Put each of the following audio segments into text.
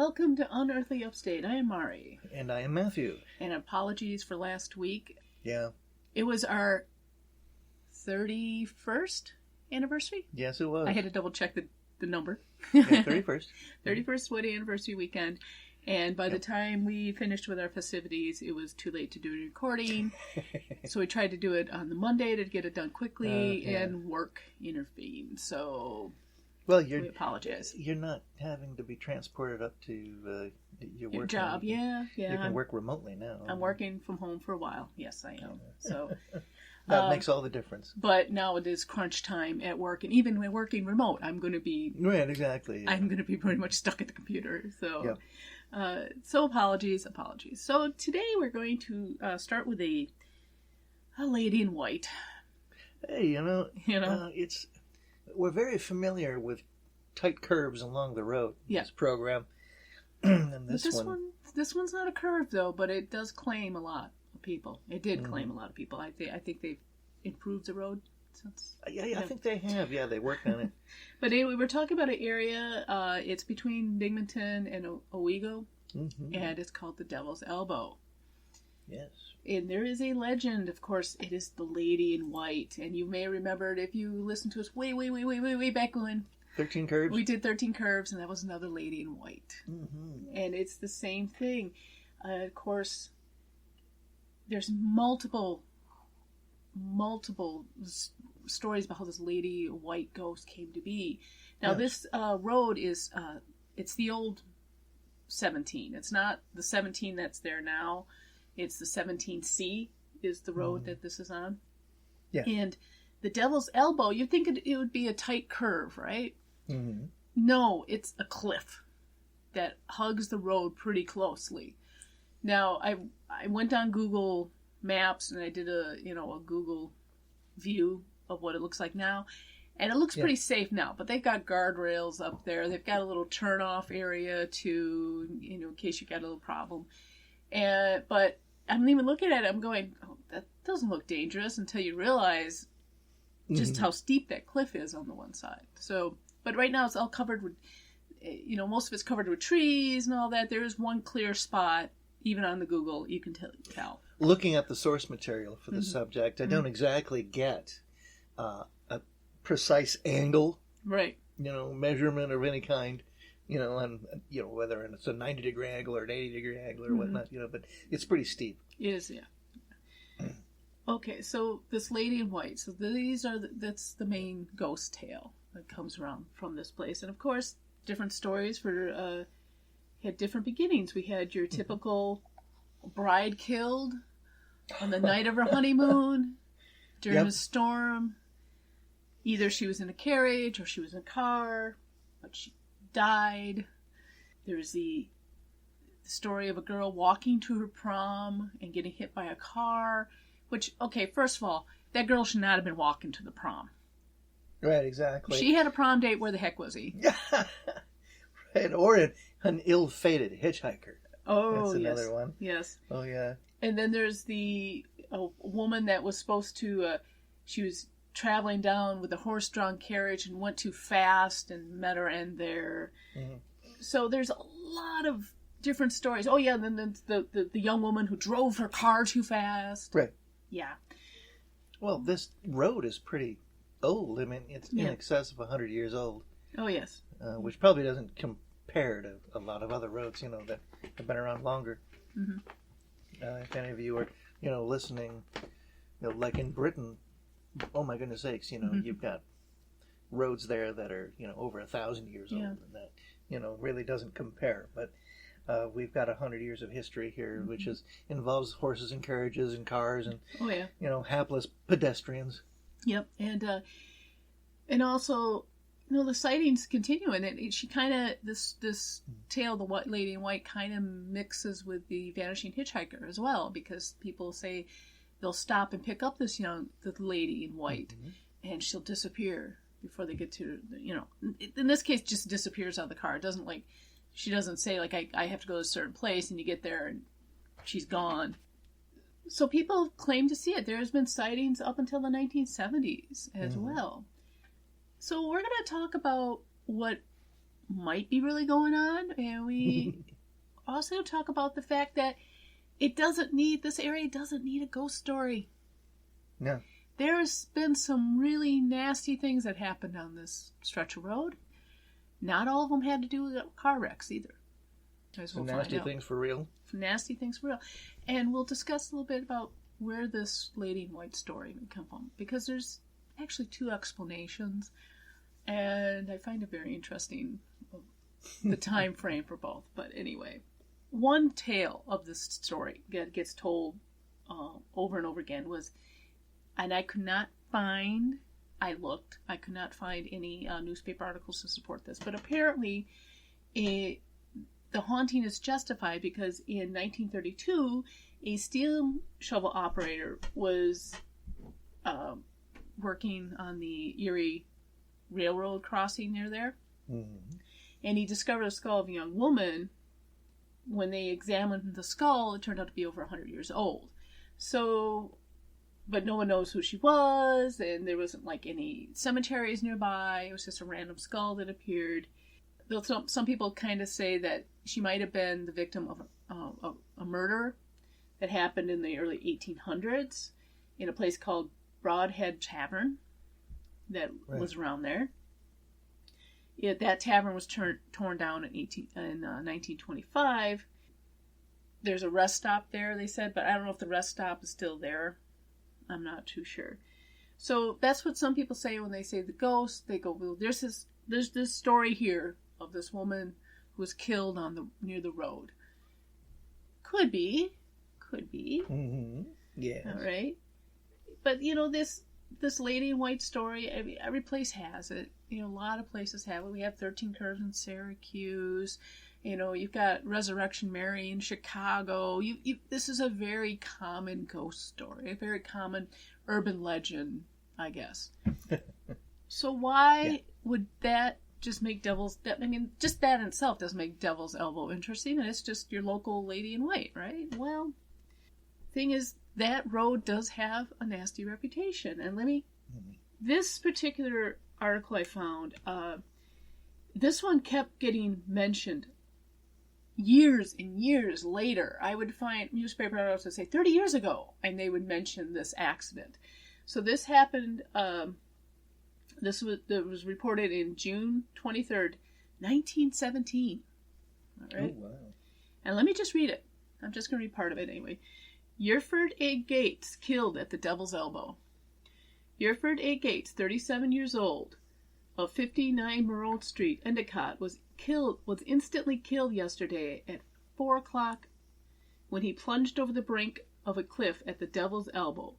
welcome to Unearthly Upstate. I am Mari. And I am Matthew. And apologies for last week. Yeah. It was our 31st anniversary? Yes, it was. I had to double check the number. Yeah, 31st. 31st wedding anniversary weekend. And by the time we finished with our festivities, it was too late to do a recording. So we tried to do it on the Monday to get it done quickly, and work intervened. So we apologize. You're not having to be transported up to your job. Yeah. You can work remotely now. I'm working from home for a while. Yes, I am. So that makes all the difference. But now it is crunch time at work, and even when working remote, I'm going to be exactly. I'm going to be pretty much stuck at the computer. So. Yep. So apologies. So today we're going to start with a lady in white. Hey, we're very familiar with tight curves along the road in this program. And this one's not a curve though, but it does claim a lot of people. It did claim a lot of people. I think they've improved the road since. I think they have. Yeah, they worked on it. But anyway, we're talking about an area. It's between Binghamton and Owego, and it's called the Devil's Elbow. Yes. And there is a legend, of course. It is the Lady in White, and you may remember it if you listened to us way back when. 13 Curves. We did 13 Curves, and that was another Lady in White. And it's the same thing. Of course, there's multiple stories about how this lady white ghost came to be. Now this road is it's the old 17. It's not the 17 that's there now. It's the 17C is the road that this is on. Yeah. And the Devil's Elbow, you'd think it would be a tight curve, right? No, it's a cliff that hugs the road pretty closely. Now I went on Google Maps and I did a Google view of what it looks like now, and it looks pretty safe now, but they've got guardrails up there. They've got a little turn off area to in case you got a little problem, but I'm even looking at it, I'm going, oh, that doesn't look dangerous until you realize just how steep that cliff is on the one side. So but right now it's all covered with most of it's covered with trees and all that. There is one clear spot even on the Google you can tell. Looking at the source material for the subject, I don't exactly get a precise angle, right? Measurement of any kind, on whether it's a 90-degree angle or an 80-degree angle or whatnot, but it's pretty steep. It is, yeah. Okay, so this lady in white. So that's the main ghost tale that comes around from this place, and of course, different stories had different beginnings. We had your typical bride killed on the night of her honeymoon during a storm. Either she was in a carriage or she was in a car, but she died. There's the story of a girl walking to her prom and getting hit by a car, which, okay, first of all, that girl should not have been walking to the prom. Right, exactly. She had a prom date. Where the heck was he? Right, or an ill-fated hitchhiker. Oh, that's another one. Yes. Oh, yeah. And then there's a woman that was supposed to, she was traveling down with a horse-drawn carriage and went too fast and met her end there. So there's a lot of different stories. Oh, yeah, and then the young woman who drove her car too fast. Right. Yeah. Well, this road is pretty old. I mean, it's in excess of 100 years old. Oh, yes. Which probably doesn't compare to a lot of other roads, that have been around longer. If any of you are, listening, like in Britain, oh my goodness sakes, you've got roads there that are, over 1,000 years old, and that, really doesn't compare. But we've got 100 years of history here, which involves horses and carriages and cars and, hapless pedestrians. Yep, and also, the sightings continue, and she kind of, this tale, the White Lady in White, kind of mixes with the Vanishing Hitchhiker as well, because people say they'll stop and pick up the lady in white, and she'll disappear before they get to, in this case, just disappears out of the car. It doesn't, she doesn't say, I have to go to a certain place, and you get there, and she's gone. So people claim to see it. There's been sightings up until the 1970s as well. So we're going to talk about what might be really going on. And we also talk about the fact that this area doesn't need a ghost story. No. There's been some really nasty things that happened on this stretch of road. Not all of them had to do with car wrecks either. Some nasty things for real. Some nasty things for real. And we'll discuss a little bit about where this lady in white story may come from. Because there's actually 2 explanations. And I find it very interesting, the time frame for both. But anyway, one tale of this story that gets told over and over again was, and I could not find any newspaper articles to support this, but apparently the haunting is justified because in 1932, a steel shovel operator was working on the Erie Railroad crossing near there, and he discovered a skull of a young woman. When they examined the skull, it turned out to be over 100 years old. So, but no one knows who she was, and there wasn't like any cemeteries nearby. It was just a random skull that appeared. Though some people kind of say that she might have been the victim of a murder that happened in the early 1800s in a place called Broadhead Tavern that was around there. That tavern was torn down in 1925. There's a rest stop there, they said, but I don't know if the rest stop is still there. I'm not too sure. So that's what some people say when they say the ghost. They go, well, there's this story here of this woman who was killed near the road. Could be. Mm-hmm. Yeah. All right. But this lady in white story, every place has it. A lot of places have it. We have 13 Curves in Syracuse. You've got Resurrection Mary in Chicago. This is a very common ghost story, a very common urban legend, I guess. So why would that just make just that in itself doesn't make Devil's Elbow interesting, and it's just your local lady in white, right? Well, thing is, that road does have a nasty reputation. And this particular article I found, this one kept getting mentioned years and years later. I would find newspaper articles that say 30 years ago, and they would mention this accident. So this happened, this was reported in June 23rd, 1917. All right? Oh, wow. And let me just read it. I'm just going to read part of it anyway. Hereford A. Gates killed at the Devil's Elbow. Hereford A. Gates, 37 years old, of 59 Merode Street, Endicott, was instantly killed yesterday at 4 o'clock when he plunged over the brink of a cliff at the Devil's Elbow,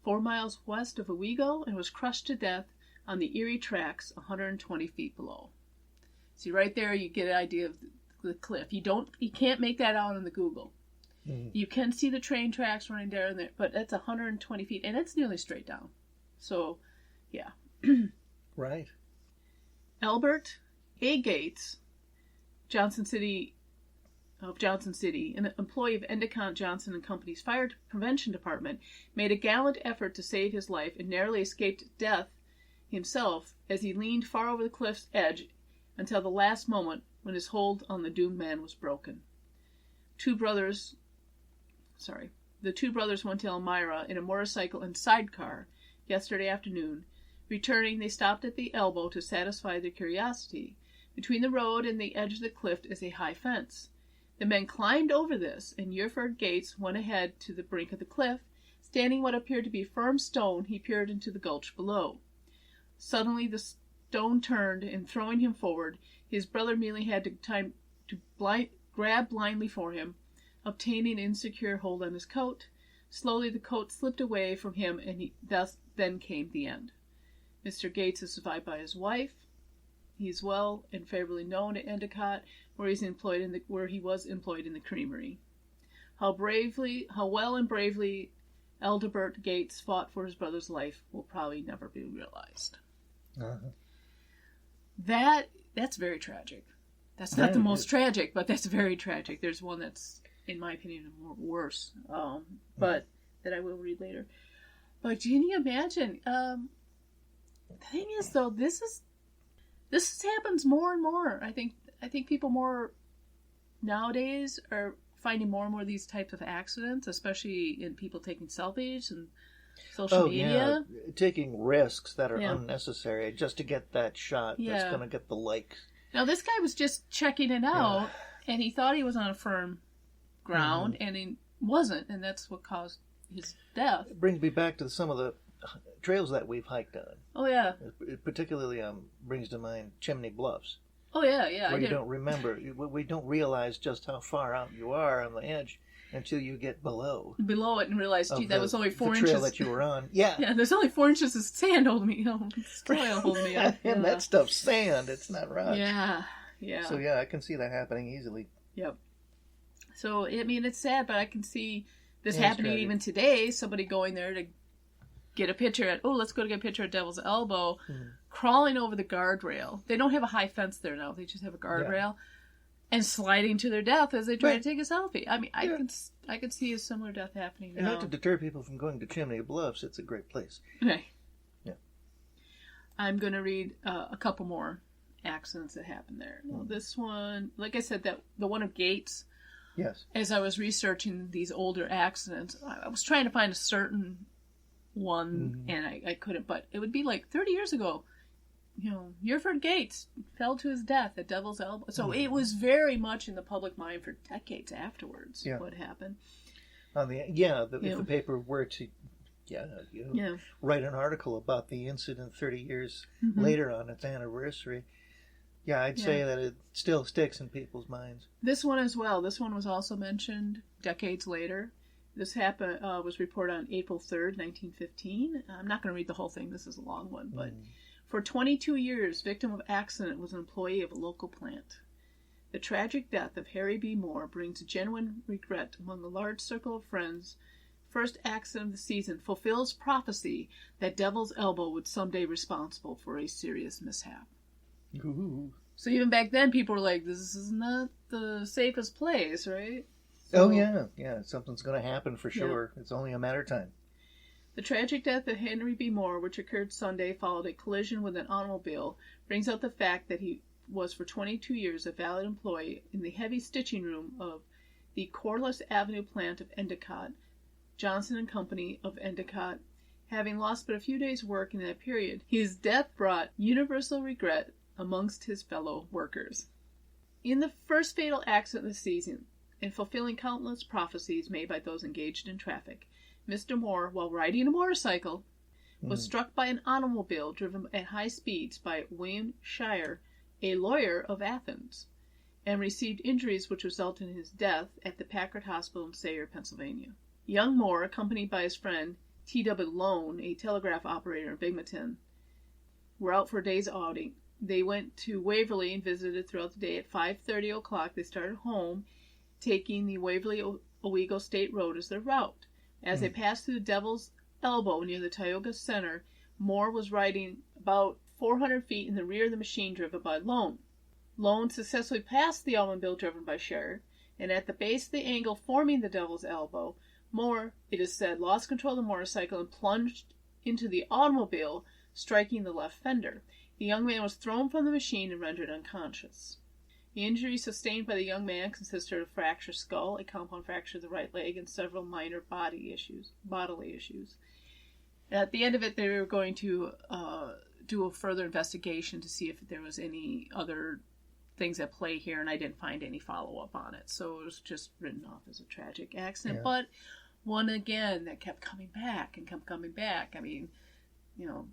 4 miles west of Owego, and was crushed to death on the Erie tracks 120 feet below. See, right there you get an idea of the cliff. You can't make that out on the Google. Mm-hmm. You can see the train tracks running there and there, but that's 120 feet, and it's nearly straight down. So, yeah. Right. Albert A. Gates, Johnson City, an employee of Endicott Johnson and Company's Fire Prevention Department, made a gallant effort to save his life and narrowly escaped death himself as he leaned far over the cliff's edge until the last moment when his hold on the doomed man was broken. The two brothers went to Elmira in a motorcycle and sidecar yesterday afternoon. Returning, they stopped at the elbow to satisfy their curiosity. Between the road and the edge of the cliff is a high fence. The men climbed over this, and Hereford Gates went ahead to the brink of the cliff. Standing what appeared to be firm stone, he peered into the gulch below. Suddenly the stone turned, and throwing him forward, his brother merely had time to grab blindly for him, obtaining an insecure hold on his coat. Slowly the coat slipped away from him, and then came the end. Mr. Gates is survived by his wife. He is well and favorably known at Endicott, where he was employed in the creamery. How well and bravely Eldebert Gates fought for his brother's life will probably never be realized. Uh-huh. That's very tragic. That's not the most tragic, but that's very tragic. There's one that's, in my opinion, worse, but that I will read later. But can you imagine? The thing is, though, this happens more and more. I think I think people more nowadays are finding more and more of these types of accidents, especially in people taking selfies and social media. Yeah, taking risks that are unnecessary just to get that shot that's going to get the likes. Now, this guy was just checking it out, and he thought he was on a firm ground, and he wasn't, and that's what caused his death. It brings me back to some of the trails that we've hiked on. Oh, yeah. It particularly brings to mind Chimney Bluffs. Oh, yeah. Where you don't remember, we don't realize just how far out you are on the edge until you get below it and realize, gee, that was only 4 inches. The trail that you were on. Yeah. Yeah, there's only 4 inches of sand holding me, soil holding me up. And that stuff's sand, it's not rock. Yeah. So, I can see that happening easily. Yep. So, I mean, it's sad, but I can see this happening even today. Somebody going there to get a picture let's go to get a picture at Devil's Elbow, crawling over the guardrail. They don't have a high fence there now. They just have a guardrail. And sliding to their death as they try to take a selfie. I mean, I could see a similar death happening now. And not to deter people from going to Chimney Bluffs, it's a great place. Okay. Yeah. I'm going to read a couple more accidents that happened there. Well, this one, like I said, the one of Gates. Yes. As I was researching these older accidents, I was trying to find a certain one, and I couldn't. But it would be like 30 years ago. Hereford Gates fell to his death at Devil's Elbow. So it was very much in the public mind for decades afterwards what happened. If the paper were to write an article about the incident 30 years later on its anniversary, I'd say that it still sticks in people's minds. This one as well. This one was also mentioned decades later. This happened was reported on April 3rd, 1915. I'm not going to read the whole thing. This is a long one, but... For 22 years, victim of accident was an employee of a local plant. The tragic death of Harry B. Moore brings genuine regret among a large circle of friends. First accident of the season fulfills prophecy that Devil's Elbow would someday be responsible for a serious mishap. Ooh. So even back then, people were like, this is not the safest place, right? So, oh, yeah. Something's going to happen for sure. It's only a matter of time. The tragic death of Henry B. Moore, which occurred Sunday, followed a collision with an automobile, brings out the fact that he was for 22 years a valid employee in the heavy stitching room of the Corliss Avenue plant of Endicott, Johnson & Company of Endicott. Having lost but a few days' work in that period, his death brought universal regret amongst his fellow workers. In the first fatal accident of the season, and fulfilling countless prophecies made by those engaged in traffic, Mr. Moore, while riding a motorcycle, was struck by an automobile driven at high speeds by William Shire, a lawyer of Athens, and received injuries which resulted in his death at the Packard Hospital in Sayre, Pennsylvania. Young Moore, accompanied by his friend T.W. Lone, a telegraph operator in Binghamton, were out for a day's outing. They went to Waverly and visited throughout the day. At 5:30 o'clock, they started home, taking the Waverly-Owego State Road as their route. As they passed through the Devil's Elbow near the Tioga Center, Moore was riding about 400 feet in the rear of the machine driven by Lone. Lone successfully passed the automobile driven by Shire, and at the base of the angle forming the Devil's Elbow, Moore, it is said, lost control of the motorcycle and plunged into the automobile, striking the left fender. The young man was thrown from the machine and rendered unconscious. The injuries sustained by the young man consisted of a fractured skull, a compound fracture of the right leg, and several minor bodily issues. At the end of it, they were going to do a further investigation to see if there was any other things at play here, and I didn't find any follow-up on it. So it was just written off as a tragic accident. Yeah. But one, again, that kept coming back and kept coming back. I mean,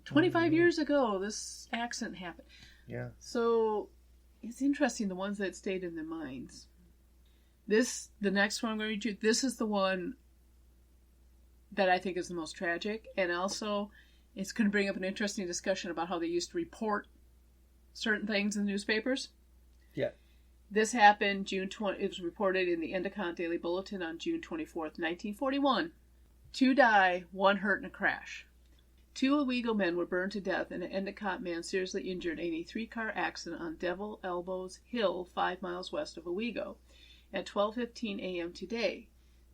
25 years ago, this accident happened. Yeah. So... it's interesting, the ones that stayed in their minds. The next one I'm going to read you, this is the one that I think is the most tragic, and also it's going to bring up an interesting discussion about how they used to report certain things in the newspapers. Yeah. This happened it was reported in the Endicott Daily Bulletin on June 24th, 1941. 2 die, 1 hurt in a crash. 2 Owego men were burned to death and an Endicott man seriously injured in a 3-car accident on Devil Elbows Hill, 5 miles west of Owego, at 12:15 a.m. today.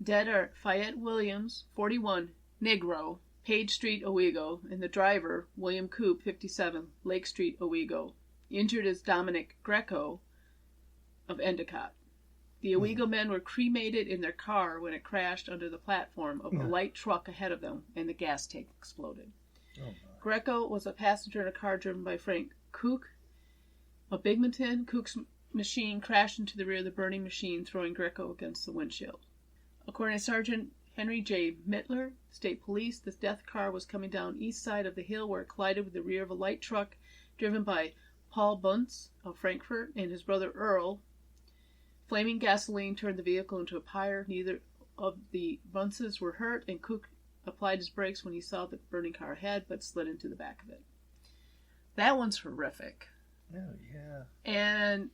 Dead are Fayette Williams, 41, Negro, Page Street, Owego, and the driver, William Coop, 57, Lake Street, Owego. Injured is Dominic Greco, of Endicott. The Owego men were cremated in their car when it crashed under the platform of a light truck ahead of them, and the gas tank exploded. Greco was a passenger in a car driven by Frank Koch of Binghamton. Koch's machine crashed into the rear of the burning machine, throwing Greco against the windshield. According to Sergeant Henry J. Mittler, State Police, the death car was coming down east side of the hill where it collided with the rear of a light truck driven by Paul Bunce of Frankfort and his brother Earl. Flaming gasoline turned the vehicle into a pyre. Neither of the Bunces were hurt, and Cook applied his brakes when he saw the burning car ahead, but slid into the back of it. That one's horrific. Oh, yeah. And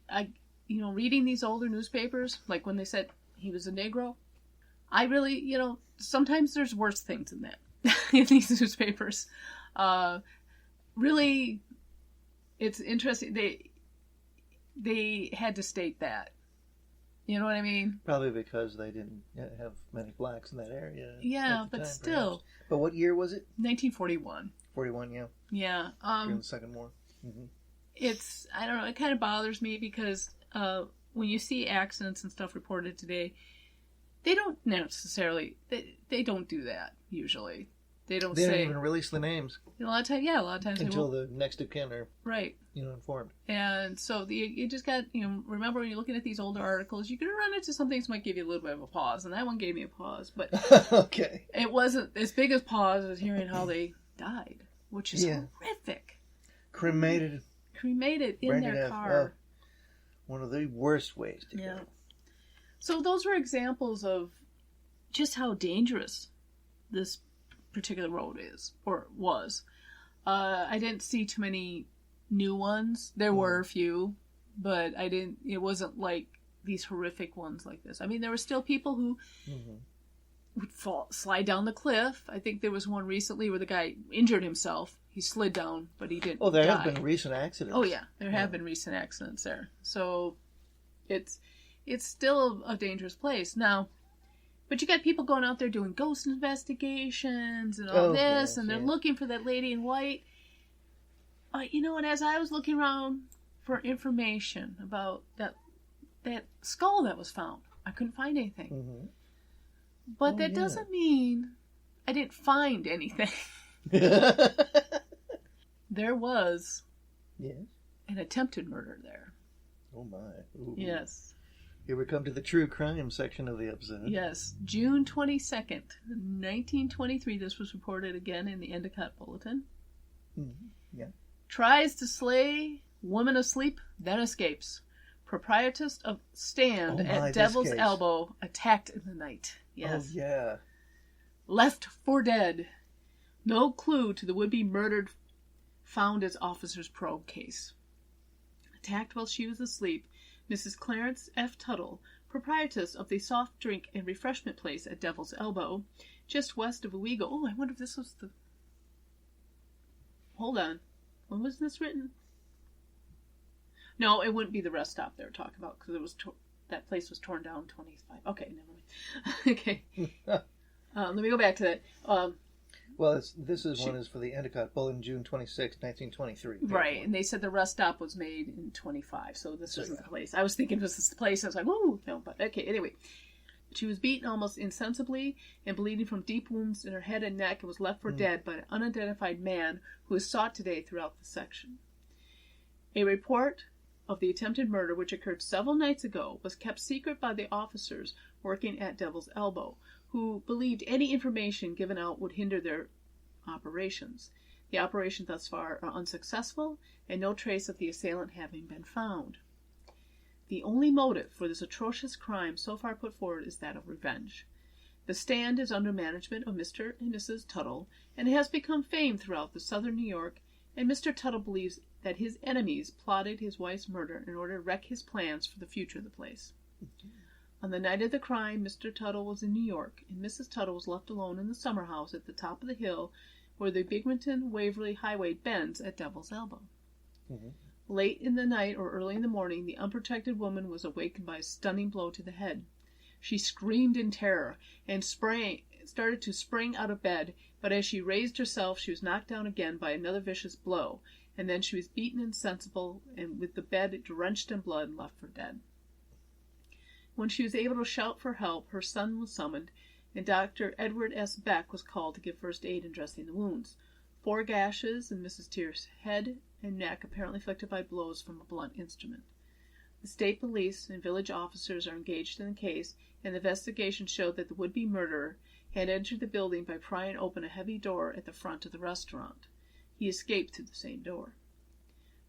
reading these older newspapers, like when they said he was a Negro, I really, sometimes there's worse things than that in these newspapers. Really, it's interesting. They had to state that. You know what I mean? Probably because they didn't have many blacks in that area. Yeah, but time, still. Perhaps. But what year was it? 1941. 41, yeah. Yeah. During the Second War. Mm-hmm. It's, I don't know, it kind of bothers me because when you see accidents and stuff reported today, they don't necessarily, they don't do that, usually. They don't even release the names. A lot of times until the next of kin are right. Informed. And so you just got, remember when you're looking at these older articles, you're going to run into some things that might give you a little bit of a pause, and that one gave me a pause, but okay. It wasn't as big as pause as hearing how they died, which is horrific. Cremated in their car. One of the worst ways to go. So those were examples of just how dangerous this particular road is, or was. I didn't see too many new ones. There were a few, but it wasn't like these horrific ones like this. I mean, there were still people who would slide down the cliff. I think there was one recently where the guy injured himself. He slid down, but he didn't there die. have been recent accidents. Oh, yeah. There have been recent accidents there. So it's still a dangerous place. Now, but you got people going out there doing ghost investigations and all this, and they're looking for that lady in white. And as I was looking around for information about that skull that was found, I couldn't find anything. Mm-hmm. But that doesn't mean I didn't find anything. There was an attempted murder there. Oh my. Ooh. Yes. Here we come to the true crime section of the episode. Yes. June 22nd, 1923. This was reported again in the Endicott Bulletin. Mm-hmm. Yeah. Tries to slay woman asleep, then escapes. Proprietress of stand at Devil's Elbow attacked in the night. Yes. Oh, yeah. Left for dead. No clue to the would-be murdered found as officers probe case. Attacked while she was asleep, Mrs. Clarence F. Tuttle, proprietress of the soft drink and refreshment place at Devil's Elbow, just west of Owego. Oh, I wonder if this was the... Hold on. When was this written? No, it wouldn't be the rest stop they were talking about, because it was that place was torn down 25. Okay, never mind. Okay. Let me go back to that. This one is for the Endicott Bulletin, June 26, 1923. Right, and they said the rest stop was made in 25, so this isn't the place. I was thinking this is the place. I was like, ooh, no, but okay, anyway. She was beaten almost insensibly and bleeding from deep wounds in her head and neck and was left for dead by an unidentified man who is sought today throughout the section. A report of the attempted murder, which occurred several nights ago, was kept secret by the officers working at Devil's Elbow, who believed any information given out would hinder their operations. The operations thus far are unsuccessful, and no trace of the assailant having been found. The only motive for this atrocious crime so far put forward is that of revenge. The stand is under management of Mr. and Mrs. Tuttle, and it has become famed throughout the southern New York, and Mr. Tuttle believes that his enemies plotted his wife's murder in order to wreck his plans for the future of the place. On the night of the crime, Mr. Tuttle was in New York, and Mrs. Tuttle was left alone in the summer house at the top of the hill where the Binghamton-Waverly Highway bends at Devil's Elbow. Mm-hmm. Late in the night or early in the morning, the unprotected woman was awakened by a stunning blow to the head. She screamed in terror and started to spring out of bed, but as she raised herself, she was knocked down again by another vicious blow, and then she was beaten insensible and with the bed drenched in blood and left for dead. When she was able to shout for help, her son was summoned, and Dr. Edward S. Beck was called to give first aid and dressing the wounds. 4 gashes in Mrs. Tier's head and neck, apparently inflicted by blows from a blunt instrument. The state police and village officers are engaged in the case, and the investigation showed that the would-be murderer had entered the building by prying open a heavy door at the front of the restaurant. He escaped through the same door.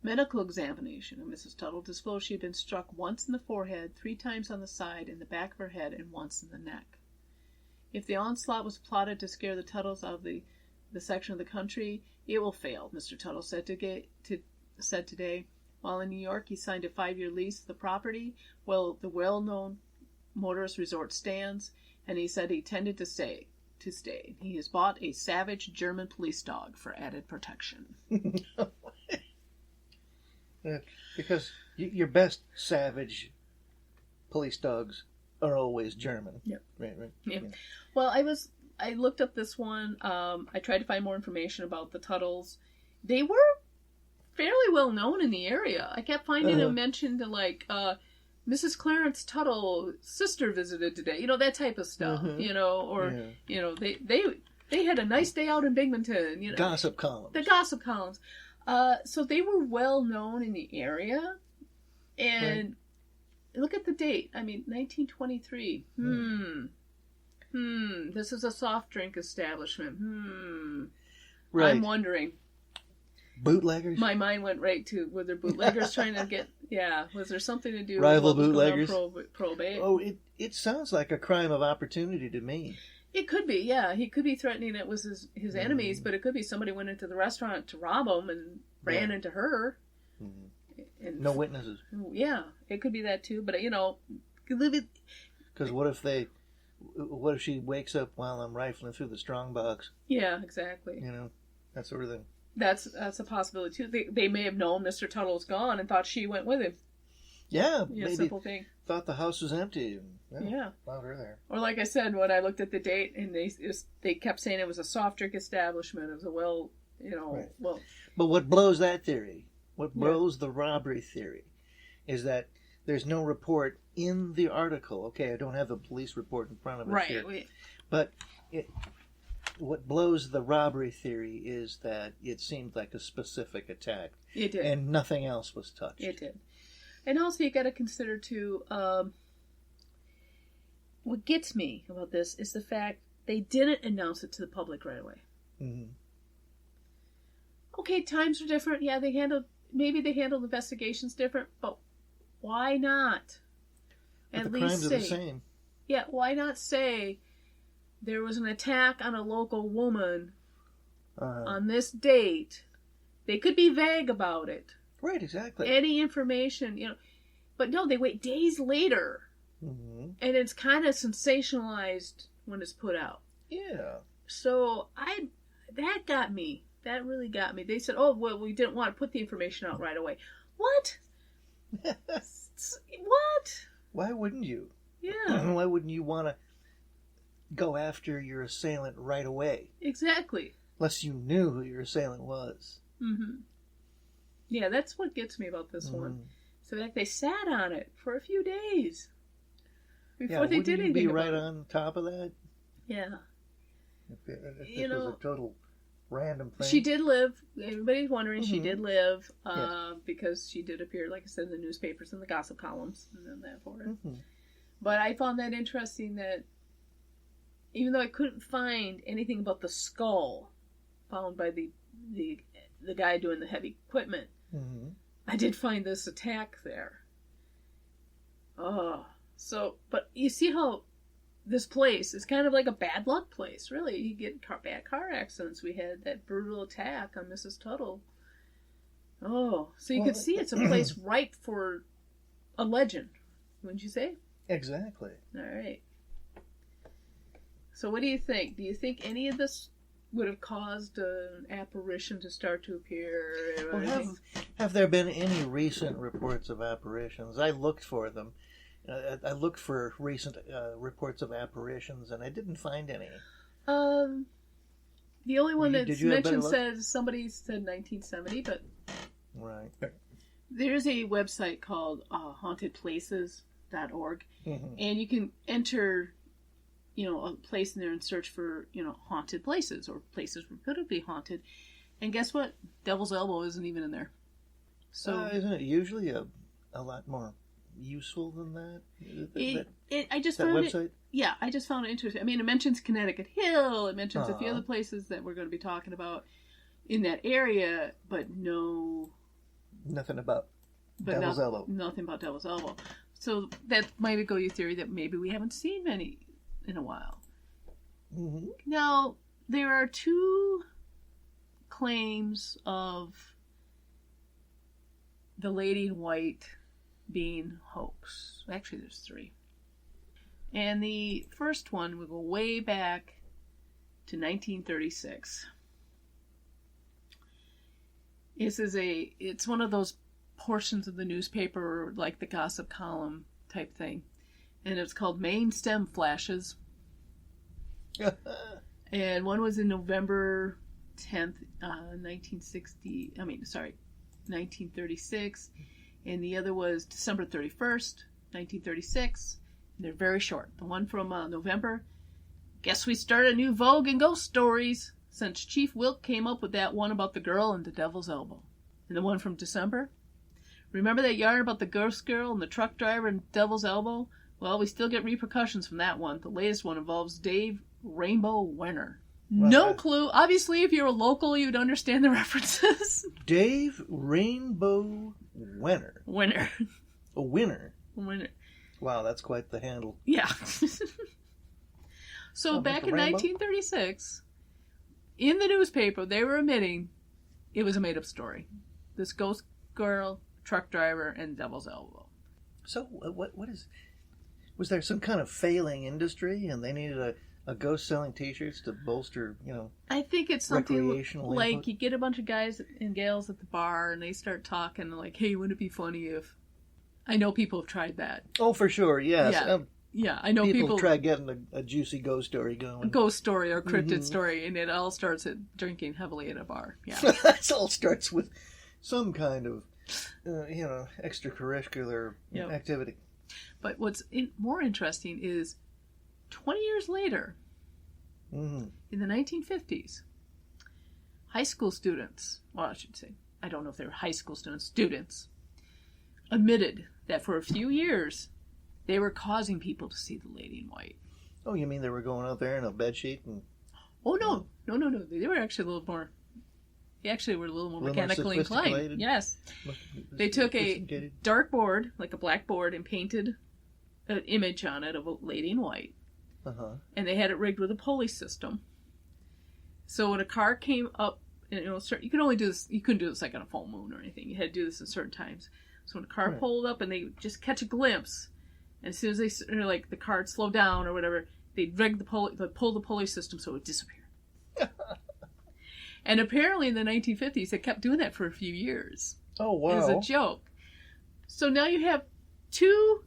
Medical examination of Mrs. Tuttle disclosed she had been struck once in the forehead, 3 times on the side and the back of her head, and once in the neck. If the onslaught was plotted to scare the Tuttles out of the section of the country, it will fail, Mr. Tuttle said today. While in New York, he signed a 5-year lease of the property, while the well-known motorist resort stands, and he said he intended to stay. He has bought a savage German police dog for added protection. Because your best savage police dogs are always German. Yep. Right. Yep. Yeah. Well, I looked up this one. I tried to find more information about the Tuttles. They were fairly well known in the area. I kept finding them mentioned like Mrs. Clarence Tuttle's sister visited today. That type of stuff. They had a nice day out in Binghamton. Gossip columns. The gossip columns. So they were well known in the area, and look at the date. 1923. This is a soft drink establishment. Right. I'm wondering. Bootleggers? My mind went right to, were there bootleggers trying to get, was there something to do rival with bootleggers? Probate? Oh, it sounds like a crime of opportunity to me. It could be, yeah. He could be threatening it with his enemies, but it could be somebody went into the restaurant to rob him and ran into her. And, no witnesses. Yeah, it could be that too, but because what if she wakes up while I'm rifling through the strongbox? Yeah, exactly. That sort of thing. That's a possibility too. They may have known Mr. Tuttle's gone and thought she went with him. Yeah, maybe simple thing. Thought the house was empty. Yeah, found her there. Or like I said, when I looked at the date, and they kept saying it was a soft drink establishment. It was a well. But what blows that theory? What blows the robbery theory? Is that there's no report in the article. Okay, I don't have the police report in front of us here. But what blows the robbery theory is that it seemed like a specific attack. It did. And nothing else was touched. It did. And also you got to consider too, what gets me about this is the fact they didn't announce it to the public right away. Mm-hmm. Okay, times are different. Yeah, maybe they handled investigations different, but why not? But the crimes are the same. Yeah, why not say there was an attack on a local woman on this date? They could be vague about it. Right, exactly. Any information, But no, they wait days later. Mm-hmm. And it's kind of sensationalized when it's put out. Yeah. So that got me. That really got me. They said, oh, well, we didn't want to put the information out right away. What? What? Why wouldn't you? Yeah. Why wouldn't you want to go after your assailant right away? Exactly. Unless you knew who your assailant was. Mm-hmm. Yeah, that's what gets me about this one. So that they sat on it for a few days before they did anything. Wouldn't you be right on top of that? Yeah. If this was a total random thing. She did live. Everybody's wondering. She did live because she did appear, like I said, in the newspapers and the gossip columns and then that for it. Mm-hmm. But I found that interesting that even though I couldn't find anything about the skull found by the guy doing the heavy equipment, I did find this attack there. But you see how this place is kind of like a bad luck place, really. You get bad car accidents. We had that brutal attack on Mrs. Tuttle. So you can see it's a place ripe for a legend, wouldn't you say? Exactly. All right. So what do you think? Do you think any of this would have caused an apparition to start to appear? Have there been any recent reports of apparitions? I looked for them. I looked for recent reports of apparitions, and I didn't find any. The only one that's mentioned says somebody said 1970, but right. There's a website called Haunted Places, .org, and you can enter, a place in there and search for, haunted places or places reputably haunted. And guess what? Devil's Elbow isn't even in there. So isn't it usually a lot more useful than that? I just that found website? it. Yeah, I just found it interesting. I mean, it mentions Connecticut Hill. It mentions a few other places that we're going to be talking about in that area, but nothing about Devil's Elbow. Nothing about Devil's Elbow. So that might go your theory that maybe we haven't seen many in a while. Mm-hmm. Now, there are 2 claims of the Lady in White being hoax. Actually, there's 3. And the first one, we go way back to 1936. It's one of those portions of the newspaper, like the gossip column type thing. And it's called Main Stem Flashes. And one was in November 10th, 1936. And the other was December 31st, 1936. And they're very short. The one from November, guess we started a new vogue in ghost stories since Chief Wilk came up with that one about the girl and the Devil's Elbow. And the one from December, remember that yarn about the ghost girl and the truck driver and Devil's Elbow? Well, we still get repercussions from that one. The latest one involves Dave Rainbow Wenner. Well, no clue. Obviously, if you're a local, you'd understand the references. Dave Rainbow Wenner. A winner. Wow, that's quite the handle. Yeah. So back in 1936, in the newspaper, they were admitting it was a made-up story. This ghost girl, truck driver, and Devil's Elbow. So what is... Was there some kind of failing industry and they needed a ghost selling T-shirts to bolster, I think it's something like you get a bunch of guys and gals at the bar and they start talking like, hey, wouldn't it be funny if... I know people have tried that. Oh, for sure, yes. Yeah, I know people try getting a juicy ghost story going. A ghost story or cryptid story, and it all starts at drinking heavily at a bar. Yeah, it all starts with some kind of, extracurricular activity. But what's more interesting is 20 years later, in the 1950s, high school students, I don't know if they were high school students, admitted that for a few years, they were causing people to see the Lady in White. Oh, you mean they were going out there in a bedsheet and... Oh, no. No. They were actually a little more... They actually were a little more mechanically inclined. Yes. They took a dartboard, like a blackboard, and painted an image on it of a Lady in White. Uh-huh. And they had it rigged with a pulley system. So when a car came up, you could only do this, you couldn't do this like on a full moon or anything. You had to do this at certain times. So when a car pulled up and they would just catch a glimpse, and as soon as they, the car would slow down or whatever, they'd rig the pull the pulley system so it would disappear. And apparently in the 1950s, they kept doing that for a few years. Oh, wow. As a joke. So now you have 2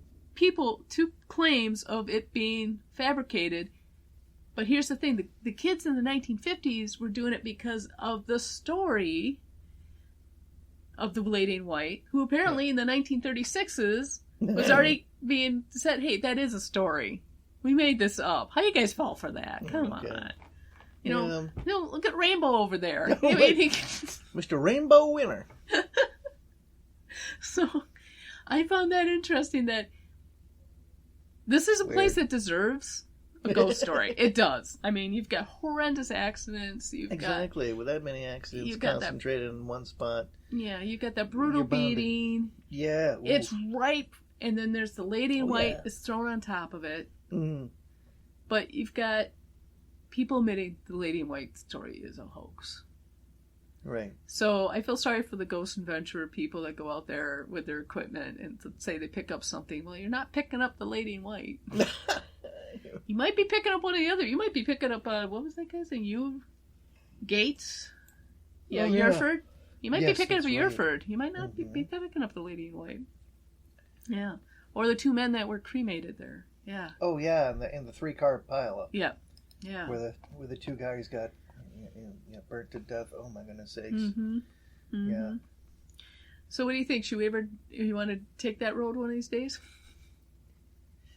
claims of it being fabricated. But here's the thing. The kids in the 1950s were doing it because of the story of the Lady in White, who apparently in the 1936s was already being said, hey, that is a story. We made this up. How you guys fall for that? Come on. Look at Rainbow over there. Mr. Rainbow Winner. So, I found that interesting that this is a place that deserves a ghost story. It does. I mean, you've got horrendous accidents. With that many accidents concentrated in one spot. Yeah, you've got that brutal beating. Yeah. Ooh. It's ripe, and then there's the Lady in White that's thrown on top of it. Mm. But you've got people admitting the Lady in White story is a hoax. Right. So I feel sorry for the ghost adventurer people that go out there with their equipment and say they pick up something. Well, you're not picking up the Lady in White. You might be picking up one of the other. You might be picking up, what was that guy's name? Gates? Yeah, Hereford. You might be picking up a Hereford. You might not be picking up the Lady in White. Yeah. Or the 2 men that were cremated there. Yeah. Oh, yeah, in the 3-car pileup. Yeah. Yeah. Where the 2 guys got burnt to death. Oh, my goodness sakes. Mm-hmm. Mm-hmm. Yeah. So what do you think? Should we ever, you want to take that road one of these days?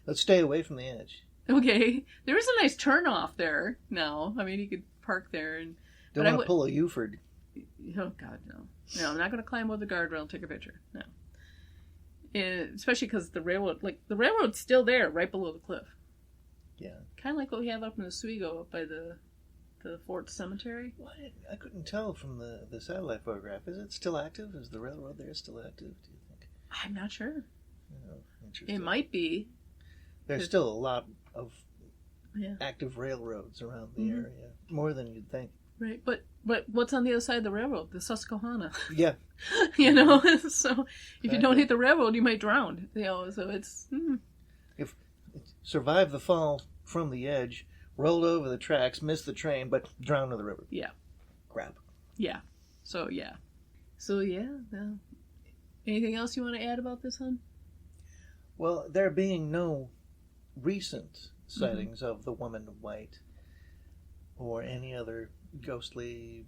Let's stay away from the edge. Okay. There is a nice turnoff there now. I mean, you could park there. Don't want to pull a Uford. Oh, God, no. No, I'm not going to climb over the guardrail and take a picture. No. Especially because the railroad's still there right below the cliff. Yeah. Kind of like what we have up in Oswego up by the Fort Cemetery. Well, I couldn't tell from the satellite photograph. Is it still active? Is the railroad there still active, do you think? I'm not sure. Oh, interesting. It might be. There's still a lot of active railroads around the area. More than you'd think. Right, but what's on the other side of the railroad? The Susquehanna. Yeah. So if you don't hit the railroad, you might drown. So it's... If survive the fall from the edge, rolled over the tracks, missed the train, but drowned in the river. Yeah. Crap. Yeah. So, yeah. Anything else you want to add about this, hon? Well, there being no recent sightings of the woman in white or any other ghostly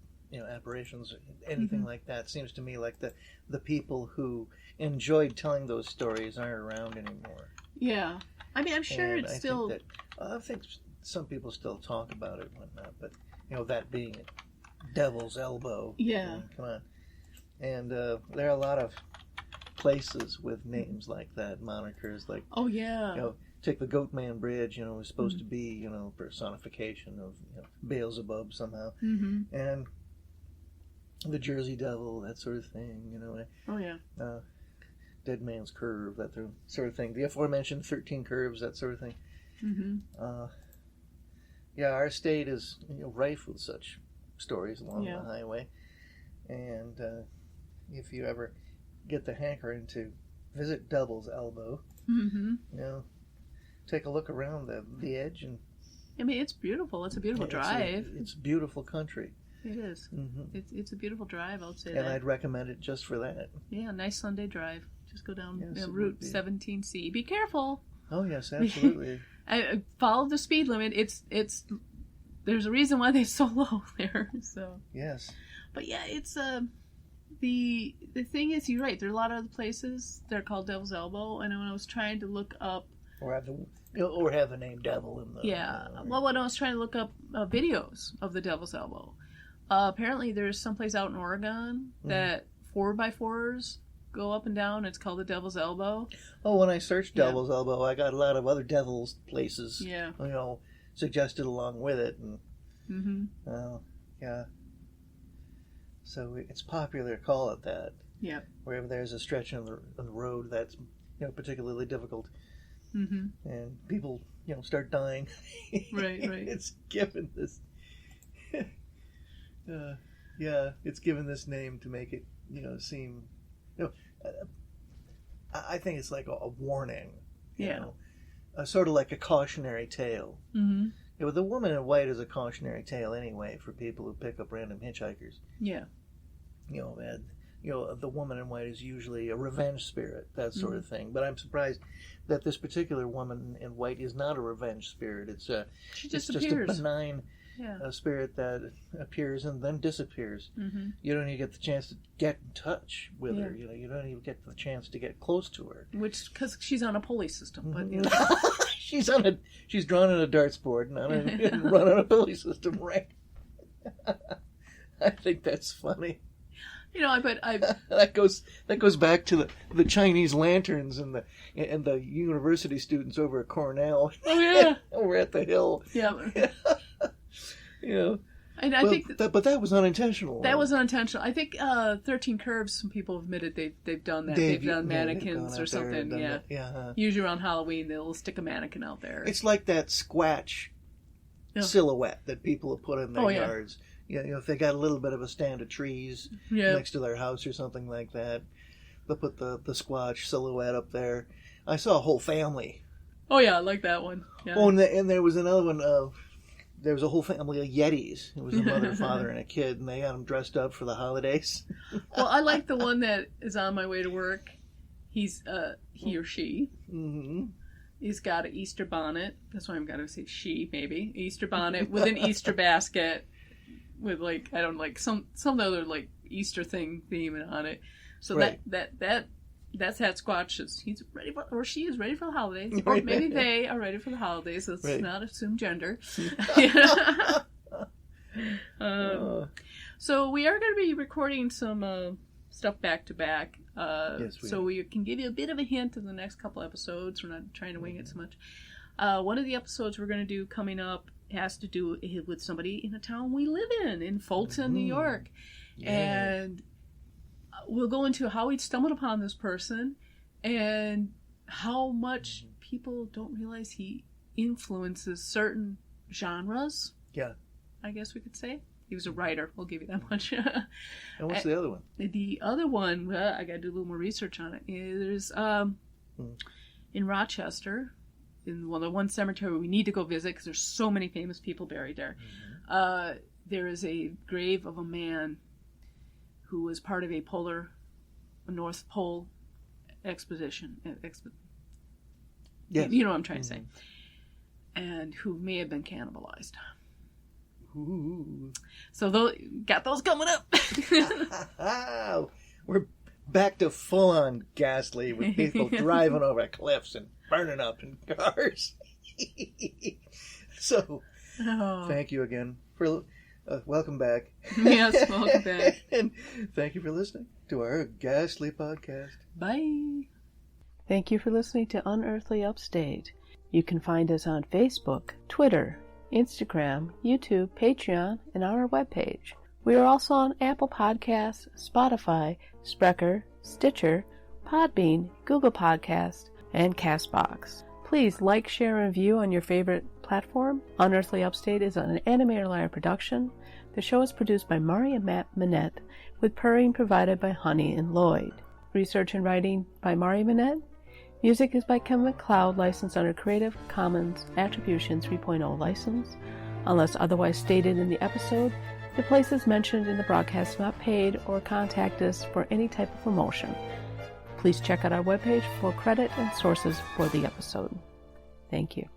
apparitions, anything like that, seems to me like the people who enjoyed telling those stories aren't around anymore. Yeah. I mean, I'm sure and it's still... I think some people still talk about it and whatnot, but that being Devil's Elbow. Yeah. Come on. And there are a lot of places with names like that, monikers like... Oh, yeah. Take the Goatman Bridge, was supposed to be, personification of Beelzebub somehow. Mm-hmm. And the Jersey Devil, that sort of thing, Oh, yeah. Dead Man's Curve, that sort of thing. The aforementioned 13 Curves, that sort of thing. Mm-hmm. Our state is rife with such stories along the highway. And if you ever get the hankering to visit Devil's Elbow, take a look around the edge. And I mean, it's beautiful. It's a beautiful drive. It's beautiful country. It is. Mm-hmm. It's a beautiful drive, I would say. And I'd recommend it just for that. Yeah, nice Sunday drive. Just go down Route 17C. Be careful. Oh, yes, absolutely. I follow the speed limit. It's there's a reason why they're so low there. So yes. But yeah, it's the thing is, you're right. There are a lot of other places that are called Devil's Elbow, and when I was trying to look up, or have the name Devil in the well, when I was trying to look up videos of the Devil's Elbow, apparently there's someplace out in Oregon that 4x4s go up and down. It's called the Devil's Elbow. Oh, when I searched Devil's Elbow, I got a lot of other Devil's places. Yeah. Suggested along with it, and so it's popular to call it that. Yeah. Wherever there's a stretch on the road that's particularly difficult, and people start dying. Right. It's given this. It's given this name to make it seem. I think it's like a warning. Sort of like a cautionary tale. Mm-hmm. The Woman in White is a cautionary tale anyway for people who pick up random hitchhikers. Yeah. The Woman in White is usually a revenge spirit, that sort of thing. But I'm surprised that this particular Woman in White is not a revenge spirit. It's just a benign spirit that appears and then disappears. Mm-hmm. You don't even get the chance to get in touch with her. You don't even get the chance to get close to her. Which, because she's on a pulley system. But she's drawn on a darts board and run on a pulley system, right? I think that's funny. That goes back to the Chinese lanterns and the university students over at Cornell. Oh yeah, over at the Hill. Yeah. And I think but that was unintentional. That was unintentional. I think 13 Curves. Some people have admitted they've done that. They've done mannequins or something. Yeah. Usually around Halloween they'll stick a mannequin out there. It's like that Squatch silhouette that people have put in their yards. If they got a little bit of a stand of trees next to their house or something like that, they'll put the Squatch silhouette up there. I saw a whole family. Oh yeah, I like that one. Yeah. Oh, and there was another one. There was a whole family of Yetis. It was a mother, father, and a kid, and they had them dressed up for the holidays. Well, I like the one that is on my way to work. He's he or she. Mm-hmm. He's got an Easter bonnet. That's why I'm going to say she, maybe. Easter bonnet with an Easter basket with some other Easter thing theming on it. So that That's Hat Squatch. He's ready for, or she is ready for the holidays. Or maybe they are ready for the holidays. Let's not assume gender. So we are going to be recording some stuff back to back. Yes, so we can give you a bit of a hint in the next couple episodes. We're not trying to wing it so much. One of the episodes we're going to do coming up has to do with somebody in a town we live in Fulton, New York. Yes. And we'll go into how we stumbled upon this person and how much people don't realize he influences certain genres. Yeah. I guess we could say. He was a writer. We'll give you that much. And what's the other one? The other one, I got to do a little more research on it. There's in Rochester, in the one cemetery we need to go visit because there's so many famous people buried there. Mm-hmm. There is a grave of a man who was part of a North Pole expedition. Yes. You know what I'm trying to say. And who may have been cannibalized. Ooh. So got those coming up. We're back to full-on ghastly with people driving over cliffs and burning up in cars. So, thank you again for welcome back. Yes, welcome back. And thank you for listening to our ghastly podcast. Bye. Thank you for listening to Unearthly Upstate. You can find us on Facebook, Twitter, Instagram, YouTube, Patreon, and on our webpage. We are also on Apple Podcasts, Spotify, Spreaker, Stitcher, Podbean, Google Podcasts, and CastBox. Please like, share, and review on your favorite platform. Unearthly Upstate is an Animator Liar production. The show is produced by Mari and Matt Manette, with purring provided by Honey and Lloyd. Research and writing by Mari Manette. Music is by Kevin MacLeod, licensed under Creative Commons Attribution 3.0 license. Unless otherwise stated in the episode, the places mentioned in the broadcast are not paid or contact us for any type of promotion. Please check out our webpage for credit and sources for the episode. Thank you.